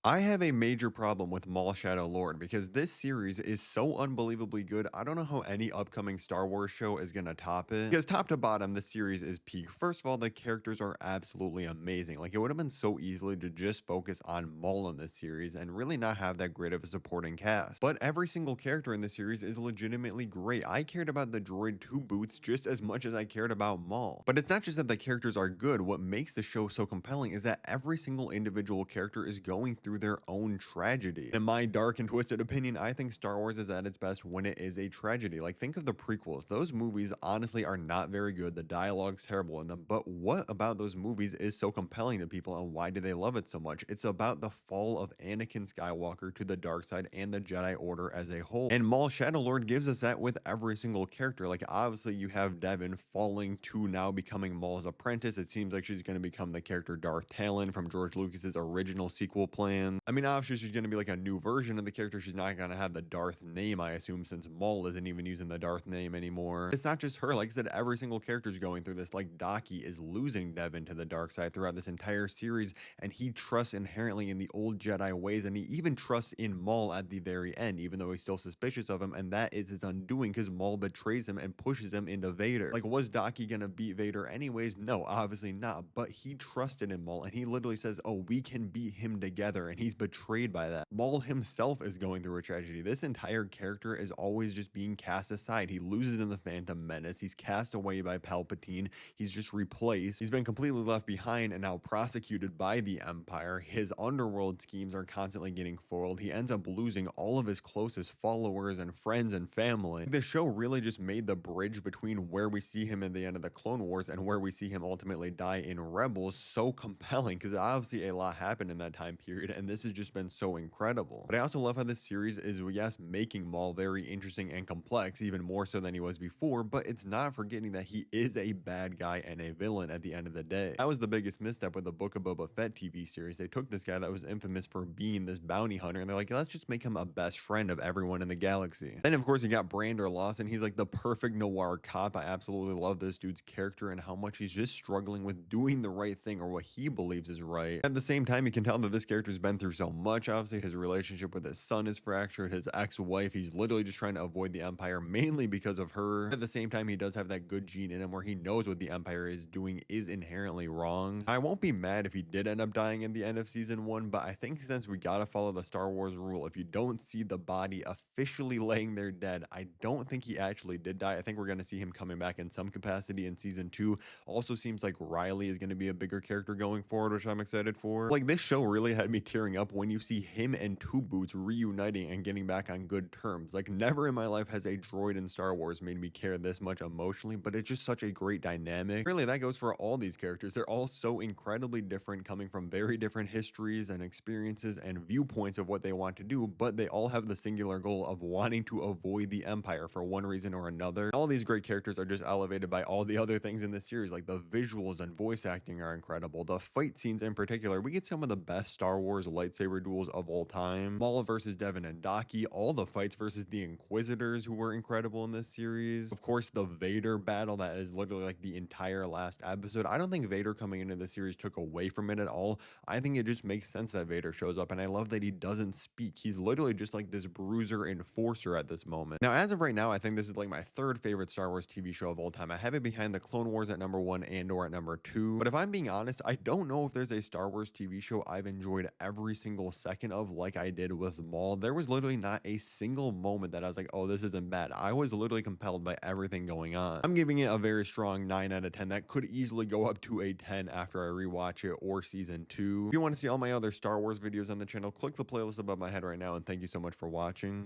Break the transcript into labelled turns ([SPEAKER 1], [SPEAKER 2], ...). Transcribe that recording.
[SPEAKER 1] I have a major problem with Maul Shadow Lord because this series is so unbelievably good. I don't know how any upcoming Star Wars show is going to top it. Because top to bottom, this series is peak. First of all, the characters are absolutely amazing. Like, it would have been so easily to just focus on Maul in this series and really not have that great of a supporting cast. But every single character in the series is legitimately great. I cared about the droid Two Boots just as much as I cared about Maul. But it's not just that the characters are good. What makes the show so compelling is that every single individual character is going through their own tragedy. In my dark and twisted opinion, I think Star Wars is at its best when it is a tragedy. Like, think of the prequels. Those movies honestly are not very good. The dialogue's terrible in them. But what about those movies is so compelling to people, and why do they love it so much? It's about the fall of Anakin Skywalker to the dark side and the Jedi Order as a whole. And Maul Shadow Lord gives us that with every single character. Like, obviously you have Devin falling to now becoming Maul's apprentice. It seems like she's going to become the character Darth Talon from George Lucas's original sequel plan. I mean, obviously she's going to be like a new version of the character. She's not going to have the Darth name, I assume, since Maul isn't even using the Darth name anymore. It's not just her. Like I said, every single character is going through this. Like, Daki is losing Devin to the dark side throughout this entire series, and he trusts inherently in the old Jedi ways, and he even trusts in Maul at the very end, even though he's still suspicious of him, and that is his undoing because Maul betrays him and pushes him into Vader. Like, was Daki gonna beat Vader anyways? No, obviously not, but he trusted in Maul, and he literally says, oh, we can beat him together, and he's betrayed by that. Maul himself is going through a tragedy. This entire character is always just being cast aside. He loses in the Phantom Menace. He's cast away by Palpatine. He's just replaced. He's been completely left behind and now prosecuted by the Empire. His underworld schemes are constantly getting foiled. He ends up losing all of his closest followers and friends and family. The show really just made the bridge between where we see him in the end of the Clone Wars and where we see him ultimately die in Rebels so compelling, because obviously a lot happened in that time period, and this has just been so incredible. But I also love how this series is, yes, making Maul very interesting and complex, even more so than he was before, but it's not forgetting that he is a bad guy and a villain at the end of the day. That was the biggest misstep with the Book of Boba Fett TV series. They took this guy that was infamous for being this bounty hunter, and they're like, let's just make him a best friend of everyone in the galaxy. Then, of course, you got Brander Lawson. He's like the perfect noir cop. I absolutely love this dude's character and how much he's just struggling with doing the right thing, or what he believes is right. At the same time, you can tell that this character's been through so much. Obviously, his relationship with his son is fractured. His ex-wife, he's literally just trying to avoid the Empire mainly because of her. At the same time, he does have that good gene in him where he knows what the Empire is doing is inherently wrong. I won't be mad if he did end up dying in the end of season 1, but I think since we gotta follow the Star Wars rule, if you don't see the body officially laying there dead, I don't think he actually did die. I think we're gonna see him coming back in some capacity in season 2. Also seems like Riley is gonna be a bigger character going forward, which I'm excited for. Like, this show really had me tearing up when you see him and Two Boots reuniting and getting back on good terms. Like, never in my life has a droid in Star Wars made me care this much emotionally, but it's just such a great dynamic. Really, that goes for all these characters. They're all so incredibly different, coming from very different histories and experiences and viewpoints of what they want to do, but they all have the singular goal of wanting to avoid the Empire for one reason or another. All these great characters are just elevated by all the other things in this series. Like, the visuals and voice acting are incredible. The fight scenes in particular, we get some of the best Star Wars lightsaber duels of all time. Maul versus Devin and Daki, all the fights versus the Inquisitors, who were incredible in this series. Of course, the Vader battle, that is literally like the entire last episode. I don't think Vader coming into the series took away from it at all. I think it just makes sense that Vader shows up, and I love that he doesn't speak. He's literally just like this bruiser enforcer at this moment. Now, as of right now, I think this is like my third favorite Star Wars TV show of all time. I have it behind the Clone Wars at number 1 and or at number 2. But if I'm being honest, I don't know if there's a Star Wars TV show I've enjoyed every single second of like I did with Maul. There was literally not a single moment that I was like, oh, this isn't bad. I was literally compelled by everything going on. I'm giving it a very strong 9 out of 10. That could easily go up to a 10 after I rewatch it, or season 2. If you want to see all my other Star Wars videos on the channel, click the playlist above my head right now, and thank you so much for watching.